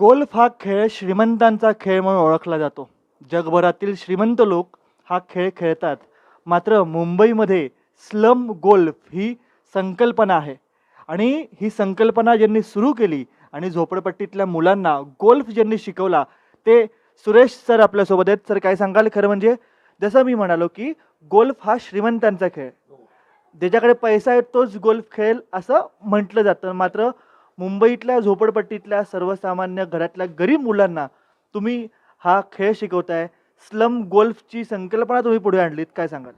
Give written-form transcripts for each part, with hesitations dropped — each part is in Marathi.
गोल्फ हा खेळ श्रीमंतांचा खेळ म्हणून ओळखला जातो. जगभरातील श्रीमंत लोक हा खेळ खेळतात. मात्र मुंबईमध्ये स्लम गोल्फ ही संकल्पना आहे आणि ही संकल्पना ज्यांनी सुरू केली आणि झोपडपट्टीतल्या मुलांना गोल्फ ज्यांनी शिकवला ते सुरेश सर आपल्यासोबत आहेत. सर काय सांगाल? खरं म्हणजे जसं मी म्हणालो की गोल्फ हा श्रीमंतांचा खेळ, ज्याच्याकडे पैसा आहे तोच गोल्फ खेळेल असं म्हटलं जातं. मात्र मुंबईतल्या झोपडपट्टीतल्या सर्वसामान्य घरातल्या गरीब मुलांना तुम्ही हा खेळ शिकवताय. स्लम गोल्फची संकल्पना तुम्ही पुढे आणलीत, काय सांगाल?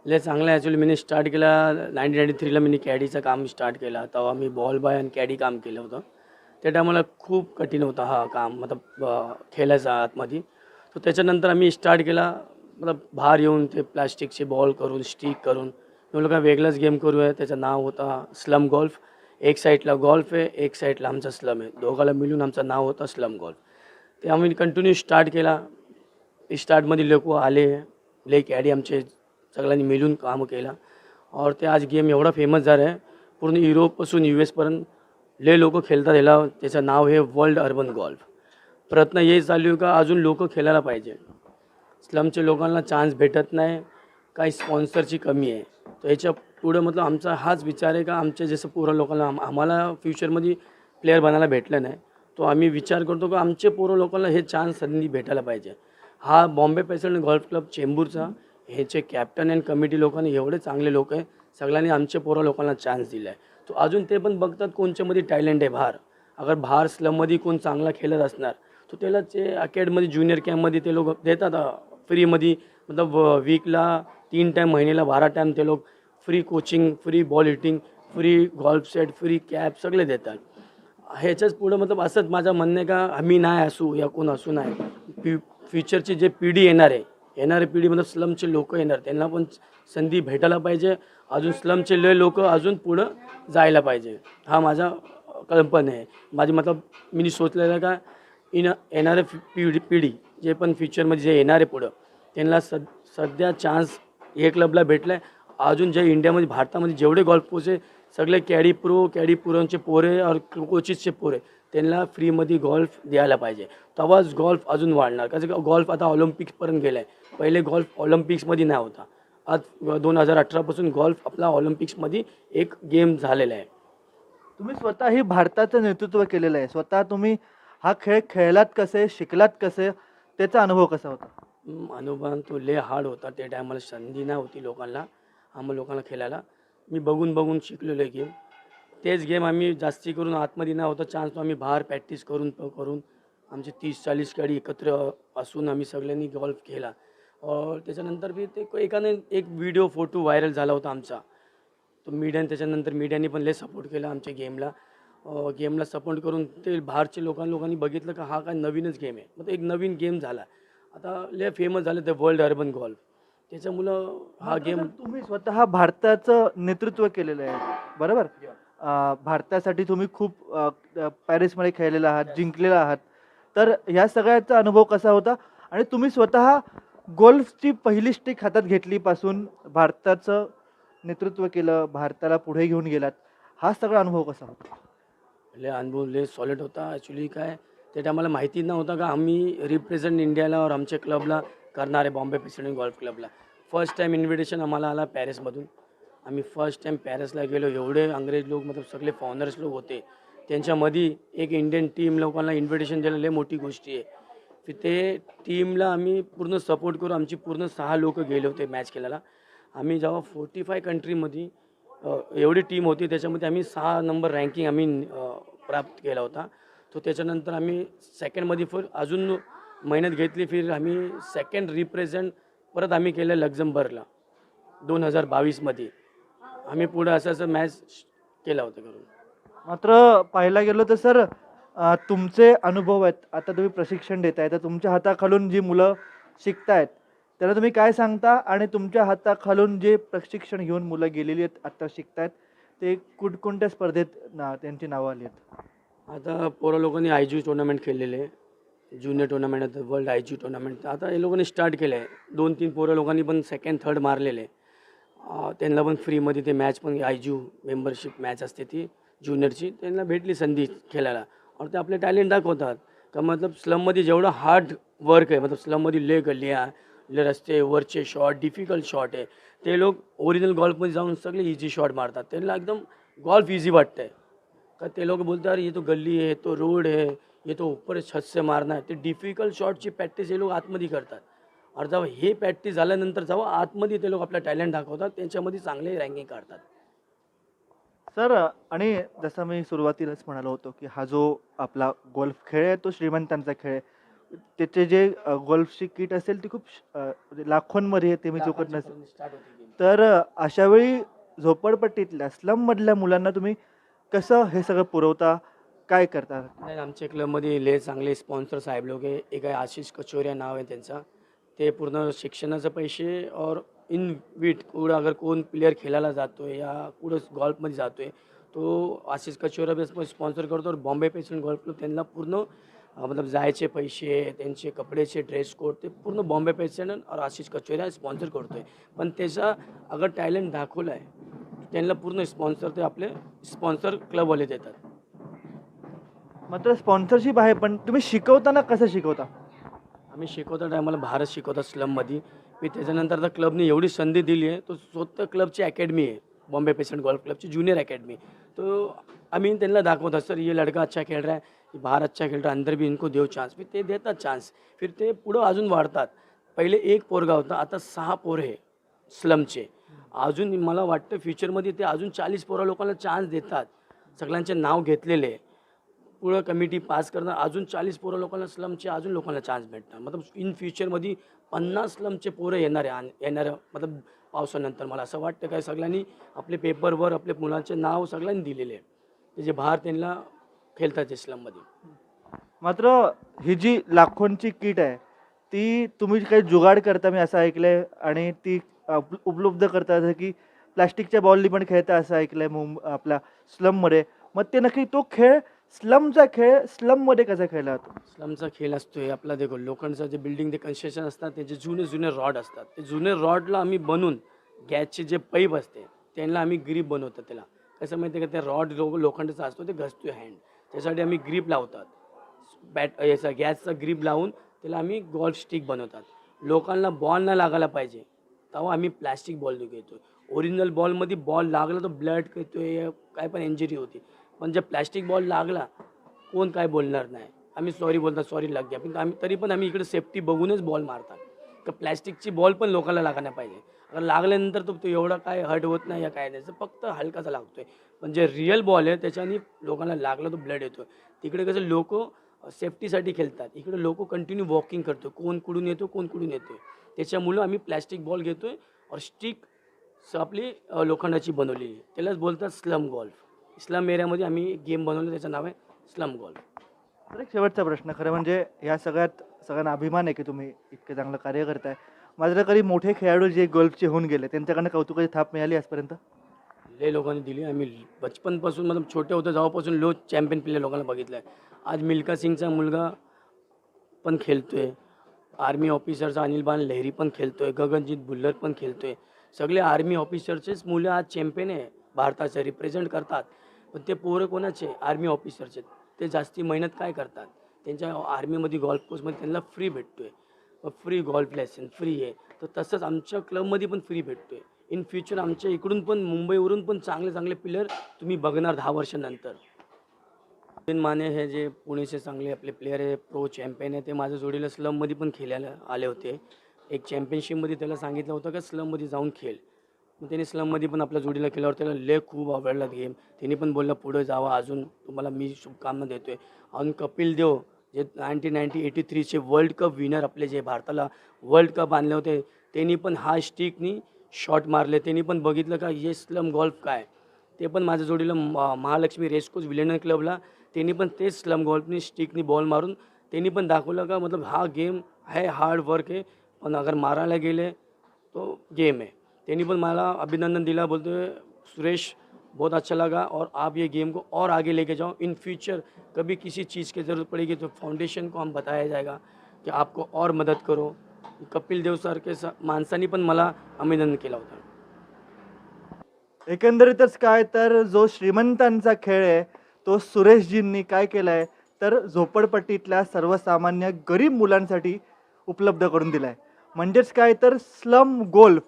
लय चांगलं आहे. ॲक्च्युली मी स्टार्ट केला 1993ला. मी कॅडीचं काम स्टार्ट केला. तेव्हा मी बॉल बॉय आणि कॅडी काम केलं होतं. त्या टायमाला खूप कठीण होता हा काम, मतलब खेळायचा आतमध्ये. तर त्याच्यानंतर आम्ही स्टार्ट केला, मतलब बाहेर येऊन ते प्लास्टिकचे बॉल करून स्टिक करून म्हणलं का वेगळाच गेम करूया. त्याचं नाव होता स्लम गोल्फ. एक साईडला गोल्फ आहे, एक साईडला आमचा स्लम आहे. दोघाला मिळून आमचं नाव होतं स्लम गोल्फ. ते आम्ही कंटिन्यू स्टार्ट केला. स्टार्टमध्ये लोक आले, लय कॅडी आमचे सगळ्यांनी मिळून काम केला और ते आज गेम एवढा फेमस झाला आहे. पूर्ण युरोपपासून US पर्यंत लय लोक खेळतात याला. त्याचं नाव आहे वर्ल्ड अर्बन गोल्फ. प्रयत्न हे चालू आहे का अजून लोक खेळायला पाहिजे. स्लमच्या लोकांना चान्स भेटत नाही, काही स्पॉन्सरची कमी आहे. तर याच्या पुढं मतलब आमचा हाच विचार आहे का आमच्या जसं पोरं लोकांना आम्हाला फ्युचरमध्ये प्लेअर बनायला भेटलं नाही, तो आम्ही विचार करतो का आमचे पोरं लोकांना हे चान्स संधी भेटायला पाहिजे. हा बॉम्बे पेसंट गोल्फ क्लब चेंबूरचा ह्याचे कॅप्टन अँड कमिटी लोकांनी एवढे चांगले लोक आहे, सगळ्यांनी आमच्या पोरं लोकांना चान्स दिला आहे. तो अजून ते पण बघतात कोणच्यामध्ये टॅलेंट आहे बाहेर. अगर बाहेर स्लममध्ये कोण चांगला खेळत असणार तर त्याला ते अकॅडमध्ये ज्युनियर कॅम्पमध्ये ते लोक देतात फ्रीमध्ये. मतलब वीकला 3 टाईम, महिन्याला 12 टाईम ते लोक free coaching, free ball hitting, free golf set, free cap सगळे देतात. ह्याच्याच पुढं मतलब असंच माझं म्हणणं आहे का आम्ही नाही असू या कोण असू नाही, फ्युचरची जे पिढी येणार आहे, येणारी पिढी मतलब स्लमचे लोक येणार, त्यांना पण संधी भेटायला पाहिजे. अजून स्लमचे लय लोक अजून पुढं जायला पाहिजे. हा माझा कल्पना आहे. माझी मतलब मी सोचलेलं का येणारे पिढी जे पण फ्युचरमध्ये जे येणार आहे पुढं, त्यांना सध्या चान्स हे क्लबला भेटला आहे. अजून जे इंडियामध्ये भारतामध्ये जेवढे गॉल्फ कोच आहे सगळे कॅडी प्रोचे पोरे और कोचेसचे पोरे त्यांना फ्रीमध्ये गॉल्फ द्यायला पाहिजे. तेव्हाच गॉल्फ अजून वाढणार. कसं का गॉल्फ आता ऑलिम्पिक्सपर्यंत गेला आहे. पहिले गॉल्फ ऑलिम्पिक्समध्ये नाही होता. आज 2018पासून गॉल्फ आपला ऑलिम्पिक्समध्ये एक गेम झालेला आहे. तुम्ही स्वतःही भारताचं नेतृत्व केलेलं आहे. स्वतः तुम्ही हा खेळ खेळलात कसे, शिकलात कसे, त्याचा अनुभव कसा होता? अनुभव तो लय हार्ड होता. त्या टायमाला संधी नाही होती लोकांना, आम्हाला लोकांना खेळायला. मी बघून शिकलेलो आहे गेम. तेच गेम आम्ही जास्ती करून आतमध्ये नाही होता चान्स, तो आम्ही बाहेर प्रॅक्टिस करून आमचे 30-40 खेळाडी एकत्र असून आम्ही सगळ्यांनी गॉल्फ खेळला. त्याच्यानंतर बी ते एकाने एक व्हिडिओ फोटो व्हायरल झाला होता आमचा. तो त्याच्यानंतर मीडियाने पण लय सपोर्ट केला आमच्या गेमला सपोर्ट करून ते बाहेरचे लोकांनी बघितलं का हा काय नवीनच गेम आहे. मग एक नवीन गेम झाला. आता लय फेमस झालं ते वर्ल्ड अर्बन गोल्फ. त्याच्यामुळं हा गेम. तुम्ही स्वतः भारताचं नेतृत्व केलेलं आहे, बरोबर? भारतासाठी तुम्ही खूप पॅरिसमध्ये खेळलेला आहात, जिंकलेला आहात. तर ह्या सगळ्याचा अनुभव कसा होता? आणि तुम्ही स्वतः गोल्फची पहिली स्टिक हातात घेतलीपासून भारताचं नेतृत्व केलं, भारताला पुढे घेऊन गेलात, हा सगळा अनुभव कसा होता? लय अनुभव लय सॉलिड होता. ॲक्च्युली काय त्या टायमाला माहिती नव्हतं का आम्ही रिप्रेझेंट इंडियाला और आमच्या क्लबला करणार आहे, बॉम्बे प्रेसिडेंट गोल्फ क्लबला. फर्स्ट टाईम इन्व्हिटेशन आम्हाला आला पॅरिसमधून. आम्ही फर्स्ट टाईम पॅरिसला गेलो. एवढे अंग्रेज लोक मतलब सगळे फॉरेनर्स लोक होते. त्यांच्यामध्ये एक इंडियन टीम लोकांना इन्व्हिटेशन द्यायला लय मोठी गोष्टी आहे. ते टीमला आम्ही पूर्ण सपोर्ट करू. आमची पूर्ण 6 लोक गेले होते मॅच खेळायला. आम्ही जेव्हा 45 कंट्रीमध्ये एवढी टीम होती, त्याच्यामध्ये आम्ही 6 नंबर रँकिंग आम्ही प्राप्त केला होता. तो त्याच्यानंतर आम्ही सेकंडमध्ये अजून मेहनत घेतली. फिर आम्ही सेकंड रिप्रेझेंट परत आम्ही केलं लक्झमबर्गला 2022मध्ये. आम्ही पुढं असं मॅच केला होता करून. मात्र पाहायला गेलो तर सर, तुमचे अनुभव आहेत, आता तुम्ही प्रशिक्षण देताय, तर तुमच्या हाताखालून जी मुलं शिकतायत त्याला तुम्ही काय सांगता? आणि तुमच्या हाताखालून जे प्रशिक्षण घेऊन मुलं गेलेली आहेत, आता शिकतायत, ते कोणत्या स्पर्धेत त्यांची नावं आली आहेत? आता पोरं लोकांनी IGU टुर्नामेंट खेळलेले, ज्युनियर टुर्नामेंट आता वर्ल्ड IGU टुर्नामेंट आता हे लोकांनी स्टार्ट केलं आहे. 2-3 पोरं लोकांनी पण सेकंड थर्ड मारलेले. त्यांना पण फ्रीमध्ये ते मॅच पण IGU मेंबरशिप मॅच असते ती ज्युनियरची, त्यांना भेटली संधी खेळायला. और ते आपले टॅलेंट दाखवतात का मतलब स्लममध्ये जेवढं हार्ड वर्क आहे मतलब स्लममध्ये ले गल्लियाँ ले रस्ते वरचे शॉट डिफिकल्ट शॉट आहे ते लोक ओरिजिनल गॉल्फमध्ये जाऊन सगळे इझी शॉट मारतात त्यांना एकदम गॉल्फ इझी वाटतं आहे का ते लोक बोलतात अरे ये तो गल्ली है तो रोड है ये तो ऊपर छत से मारना है ते डिफिकल्ट शॉटची प्रॅक्टिस हे लोक आतमध्ये करतात और जेव्हा हे प्रॅक्टिस झाल्यानंतर जेव्हा आतमध्ये ते लोक आपला टॅलेंट दाखवतात त्यांच्यामध्ये चांगले रँकिंग काढतात. सर आणि जसं मी सुरुवातीलाच म्हणालो होतो की हा जो आपला गोल्फ खेळ आहे तो श्रीमंतांचा खेळ आहे. त्याचे जे गोल्फची किट असेल ती खूप म्हणजे लाखोंमध्ये आहे, ते मी चुकत नसेल. स्टार्ट होते game. तर अशा वेळी झोपडपट्टीतल्या स्लममधल्या मुलांना तुम्ही कसं हे सगळं पुरवता, काय करता? नाही आमच्या क्लबमध्ये लय चांगले स्पॉन्सर साहेब लोक आहे. एक आहे आशिष कचोरिया नाव आहे त्यांचा. ते पूर्ण शिक्षणाचे पैसे और इन वीट कुठं अगर कोण प्लेयर खेळायला जातोय या कुठं गॉल्फमध्ये जातोय तो आशिष कचोरिया बेस स्पॉन्सर करतो. और बॉम्बे पेशंट गॉल्फ क्लब त्यांना पूर्ण मतलब जायचे पैसे त्यांचे कपड्याचे ड्रेस कोड ते पूर्ण बॉम्बे पेशंट और आशिष कचोरिया स्पॉन्सर करतोय. पण त्याचा अगर टॅलेंट दाखवला आहे त्यांना पूर्ण स्पॉन्सर ते आपले स्पॉन्सर क्लबवाले देतात. मात्र स्पॉन्सरशिप आहे, पण तुम्ही शिकवताना कसं शिकवता? आम्ही शिकवता टायमाला भारत शिकवतात स्लममध्ये. मी त्याच्यानंतर आता क्लबने एवढी संधी दिली आहे तो स्वतः क्लबची अकॅडमी आहे बॉम्बे पेशंट गॉल्फ क्लबची ज्युनियर अकॅडमी. तो आम्ही त्यांना दाखवतात सर ये लड़का अच्छा खेळ रहा है ये बाहर अच्छा खेळ रहा है अंदर भी इनको देव चान्स. फिर ते देतात चान्स. फिर ते पुढं अजून वाढतात. पहिले एक पोरगा होता आता 6 पोरं आहे स्लमचे. अजून मला वाटतं फ्युचरमध्ये ते अजून 40 पोरा लोकांना चान्स देतात. सगळ्यांचे नाव घेतलेले आहे. पुढं कमिटी पास करणार अजून 40 पोरं लोकांना स्लमचे अजून लोकांना चान्स भेटणार. मतलब इन फ्युचरमध्ये 50 स्लमचे पोरं येणार आहे येणाऱ्या मतलब पावसानंतर. मला असं वाटतं काय सगळ्यांनी आपले पेपरवर आपले मुलांचे नाव सगळ्यांनी दिलेले आहे ते जे बाहेर त्यांना खेळतात ते स्लममध्ये. मात्र ही जी लाखोंची किट आहे ती तुम्ही काही जुगाड करता मी असं ऐकलंय, आणि ती उपलब्ध करता, जसं की प्लास्टिकच्या बॉलनी पण खेळता असं ऐकलंय आपल्या स्लममध्ये. मग ते नक्की तो खेळ स्लमचा खेळ स्लममध्ये कसा खेळला जातो? स्लमचा खेळ असतोय आपला देखो लोखंडचं जे बिल्डिंग ते कन्स्ट्रक्शन असतात त्याचे जुने जुने रॉड असतात. ते जुने रॉडला आम्ही बनवून गॅसचे जे पाईप असते त्यांना आम्ही ग्रीप बनवतो. त्याला कसं माहिती आहे का ते रॉड लोखंडाचा असतो ते घसतोय हँड त्यासाठी आम्ही ग्रीप लावतात. याचा गॅसचा ग्रीप लावून त्याला आम्ही गोल्फ स्टिक बनवतात. लोकांना बॉल नाही लागायला पाहिजे तेव्हा आम्ही प्लॅस्टिक बॉल घेतो. ओरिजिनल बॉलमध्ये बॉल लागला तर ब्लड येतोय काय पण इंजुरी होती. पण जर प्लॅस्टिक बॉल लागला कोण काय बोलणार नाही. आम्ही सॉरी बोलतात सॉरी लाग गया पण आम्ही तरी पण आम्ही इकडे सेफ्टी बघूनच बॉल मारतात. तर प्लॅस्टिकची बॉल पण लोकांना लागायला पाहिजे. अगर लागल्यानंतर तो एवढा काय हर्ट होत नाही या काय नाही फक्त हलकाचा लागतोय. पण जे रिअल बॉल आहे त्याच्याने लोकांना लागला तो ब्लड येतो. तिकडे कसं लोक सेफ्टीसाठी खेळतात. इकडे लोक कंटिन्यू वॉकिंग करतो कोण कुठून येतो कोण कुठून येतो. त्याच्यामुळं आम्ही प्लॅस्टिक बॉल घेतोय और स्टिक आपली लोखंडाची बनवलेली त्यालाच बोलतात स्लम गॉल्फ. स्लम एरियामध्ये आम्ही एक गेम बनवलं त्याचं नाव आहे स्लम गॉल्फ. तर एक शेवटचा प्रश्न, खरं म्हणजे या सगळ्यांना अभिमान आहे की तुम्ही इतकं चांगलं कार्य करताय. मात्र कधी मोठे खेळाडू जे गोल्फचे होऊन गेले त्यांच्याकडनं कौतुकाची थाप मिळाली आजपर्यंत? लय लोकांनी दिली. आम्ही बचपनपासून मतलब छोटे होते जेव्हापासून लो चॅम्पियन प्लेयर लोकांना बघितलं आहे. आज मिल्खा सिंगचा मुलगा पण खेळतोय. आर्मी ऑफिसरचा अनिल लहरी पण खेळतोय. गगनजीत भुल्लर पण खेळतोय. सगळे आर्मी ऑफिसरचेच मुलं आज चॅम्पियन आहे भारताचे रिप्रेझेंट करतात. पण ते पोरं कोणाचे आर्मी ऑफिसरचे ते जास्ती मेहनत काय करतात त्यांच्या आर्मीमध्ये गॉल्फ कोर्समध्ये त्यांना फ्री भेटतोय. फ्री गॉल्फ लेसन फ्री आहे. तर तसंच आमच्या क्लबमध्ये पण फ्री भेटतोय. इन फ्युचर आमच्या इकडून पण मुंबईवरून पण चांगले चांगले प्लेयर तुम्ही बघणार 10 वर्षानंतर. नितीन माने हे जे पुणेचे चांगले आपले प्लेयर आहे प्रो चॅम्पियन आहे ते माझ्या जोडीला स्लममध्ये पण खेळायला आले होते. एक चॅम्पियनशिपमध्ये त्याला सांगितलं होतं का स्लममध्ये जाऊन खेळ. मग त्याने स्लममध्ये पण आपल्या जोडीला केल्यावर त्याला लय खूप आवडला गेम. त्याने पण बोलला पुढे जावा अजून तुम्हाला मी शुभकामना देतो आहे. अजून कपिल देव जे 1983चे वर्ल्ड कप विनर आपले जे भारताला वर्ल्ड कप आणले होते त्यांनी पण हा स्टिकनी शॉट मारले. त्यांनी पण बघितलं का ये स्लम गॉल्फ काय. ते पण माझ्या जोडीला महालक्ष्मी रेसकोर्स विलियनर क्लबला त्यांनी पण तेच स्लम गॉल्फनी स्टिकनी बॉल मारून त्यांनी पण दाखवलं का मतलब हा गेम आहे हार्ड वर्क आहे पण अगर मारायला गेले तो गेम है. त्यांनी पण मला अभिनंदन दिला. बोलते सुरेश बहुत अच्छा लगा और आप ये गेम को और आगे लेके जाओ. इन फ्यूचर कभी किसी चीज़ की ज़रूरत पड़ेगी तो फाउंडेशन को हम बताया जाएगा कि आपको और मदत करो. कपिल देव सारखे माणसांनी पण मला अभिनंदन केला होता. एकंदरीतच काय तर जो श्रीमंतांचा खेळ आहे तो सुरेशजींनी काय केलाय तर झोपडपट्टीतल्या सर्वसामान्य गरीब मुलांसाठी उपलब्ध करून दिला आहे. म्हणजेच काय तर स्लम गोल्फ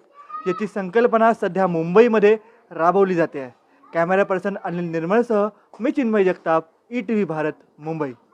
याची संकल्पना सध्या मुंबईमध्ये राबवली जाते आहे. कॅमेरा पर्सन अनिल निर्मळसह मी चिन्मय जगताप, ETV भारत, मुंबई.